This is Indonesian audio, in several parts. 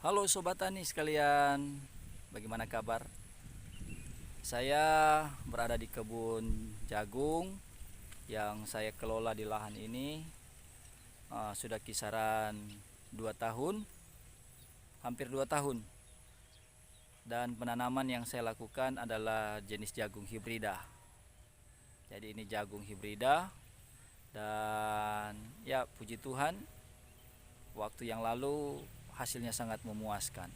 Halo Sobat Tani sekalian, bagaimana kabar? Saya berada di kebun jagung yang saya kelola di lahan ini sudah kisaran 2 tahun, hampir 2 tahun. Dan penanaman yang saya lakukan adalah jenis jagung hibrida. Jadi ini jagung hibrida dan ya puji Tuhan, waktu yang lalu hasilnya sangat memuaskan.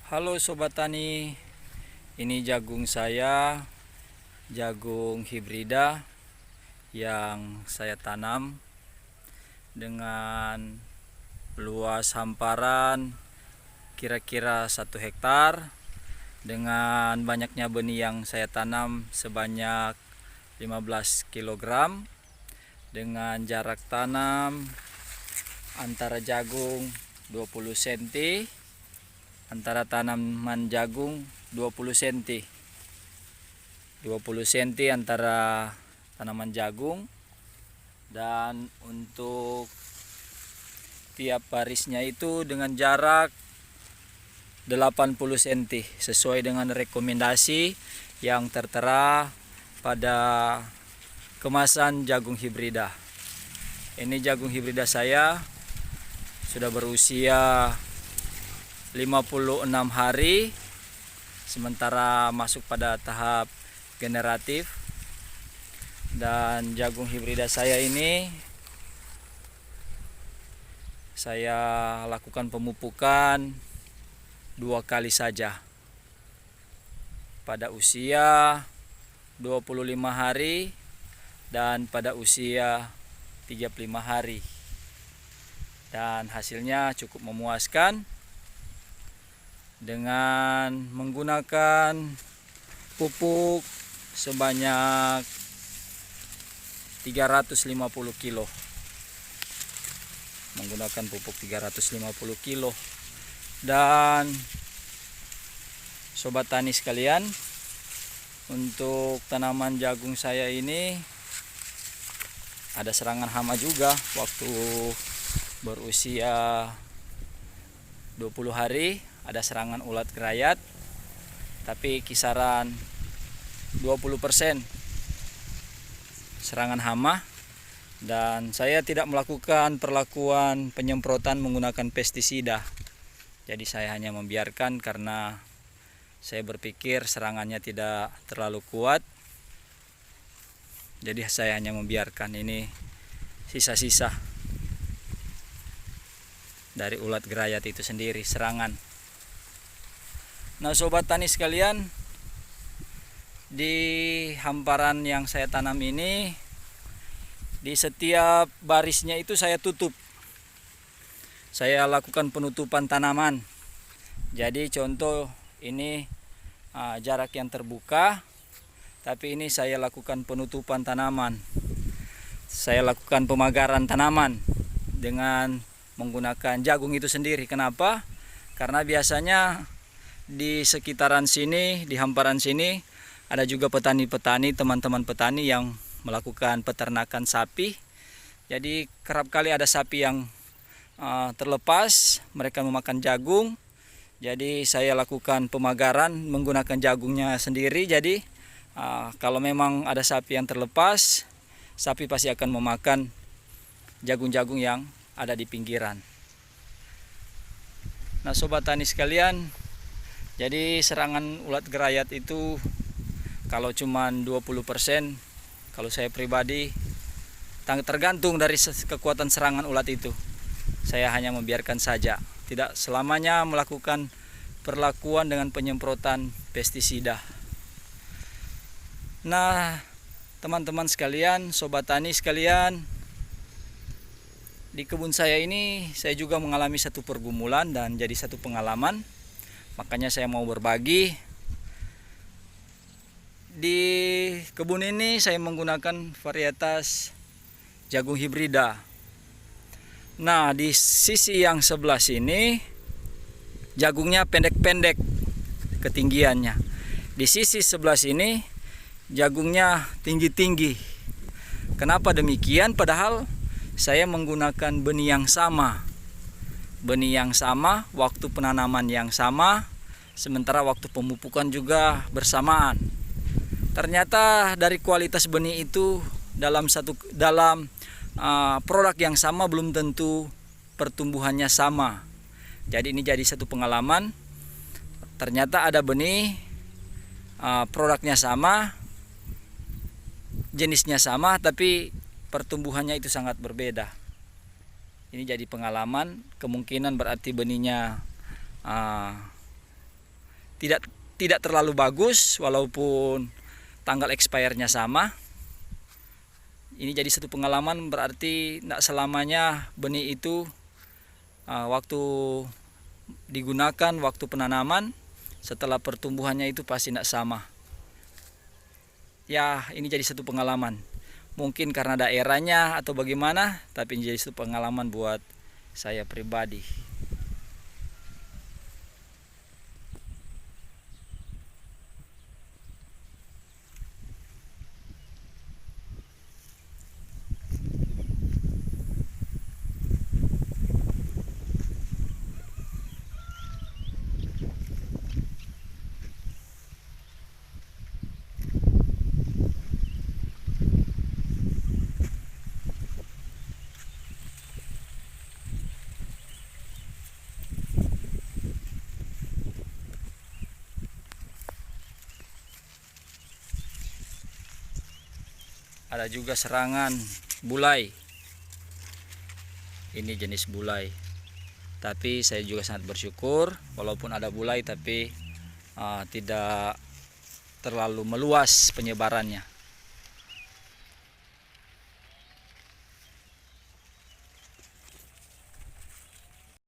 Halo Sobat Tani, ini jagung saya, jagung hibrida yang saya tanam dengan luas hamparan kira-kira 1 hektar dengan banyaknya benih yang saya tanam sebanyak 15 kg dengan jarak tanam antara jagung 20 cm, antara tanaman jagung 20 cm 20 cm antara tanaman jagung, dan untuk tiap barisnya itu dengan jarak 80 cm sesuai dengan rekomendasi yang tertera pada kemasan jagung hibrida. Ini jagung hibrida saya sudah berusia 56 hari, sementara masuk pada tahap generatif. Dan jagung hibrida saya ini saya lakukan pemupukan 2 kali saja. Pada usia 25 hari dan pada usia 35 hari. Dan hasilnya cukup memuaskan dengan menggunakan pupuk sebanyak 350 kilo. Menggunakan pupuk 350 kilo. Dan sobat tani sekalian, untuk tanaman jagung saya ini ada serangan hama juga waktu berusia 20 hari, ada serangan ulat gerayat, tapi kisaran 20% serangan hama. Dan saya tidak melakukan perlakuan penyemprotan menggunakan pestisida. Jadi saya hanya membiarkan karena saya berpikir serangannya tidak terlalu kuat. Jadi saya hanya membiarkan. Ini sisa-sisa dari ulat gerayat itu sendiri, serangan. Nah sobat tani sekalian, di hamparan yang saya tanam ini, di setiap barisnya itu saya tutup. Saya lakukan penutupan tanaman. Jadi contoh ini jarak yang terbuka, tapi ini saya lakukan penutupan tanaman. Saya lakukan pemagaran tanaman dengan menggunakan jagung itu sendiri. Kenapa? Karena biasanya di sekitaran sini, di hamparan sini, ada juga petani-petani, teman-teman petani yang melakukan peternakan sapi. Jadi kerap kali ada sapi yang terlepas, mereka memakan jagung. Jadi saya lakukan pemagaran menggunakan jagungnya sendiri. Jadi kalau memang ada sapi yang terlepas, sapi pasti akan memakan jagung-jagung yang ada di pinggiran. Nah sobat tani sekalian, jadi serangan ulat gerayat itu kalau cuma 20%, kalau saya pribadi tergantung dari kekuatan serangan ulat itu. Saya hanya membiarkan saja, tidak selamanya melakukan perlakuan dengan penyemprotan pestisida. Nah, teman-teman sekalian, sobat tani sekalian, di kebun saya ini saya juga mengalami satu pergumulan dan jadi satu pengalaman. Makanya saya mau berbagi. Di kebun ini saya menggunakan varietas jagung hibrida. Nah, di sisi yang sebelah sini jagungnya pendek-pendek ketinggiannya. Di sisi sebelah sini jagungnya tinggi-tinggi. Kenapa demikian? Padahal saya menggunakan benih yang sama. Benih yang sama, waktu penanaman yang sama, sementara waktu pemupukan juga bersamaan. Ternyata dari kualitas benih itu dalam produk yang sama belum tentu pertumbuhannya sama. Jadi ini jadi satu pengalaman. Ternyata ada benih produknya sama, jenisnya sama, tapi pertumbuhannya itu sangat berbeda. Ini jadi pengalaman. Kemungkinan berarti benihnya tidak terlalu bagus walaupun tanggal expirednya sama. Ini jadi satu pengalaman, berarti tidak selamanya benih itu waktu digunakan, waktu penanaman, setelah pertumbuhannya itu pasti tidak sama. Ya, ini jadi satu pengalaman. Mungkin karena daerahnya atau bagaimana, tapi ini jadi satu pengalaman buat saya pribadi. ada juga serangan bulai. Ini jenis bulai. Tapi saya juga sangat bersyukur walaupun ada bulai tapi tidak terlalu meluas penyebarannya.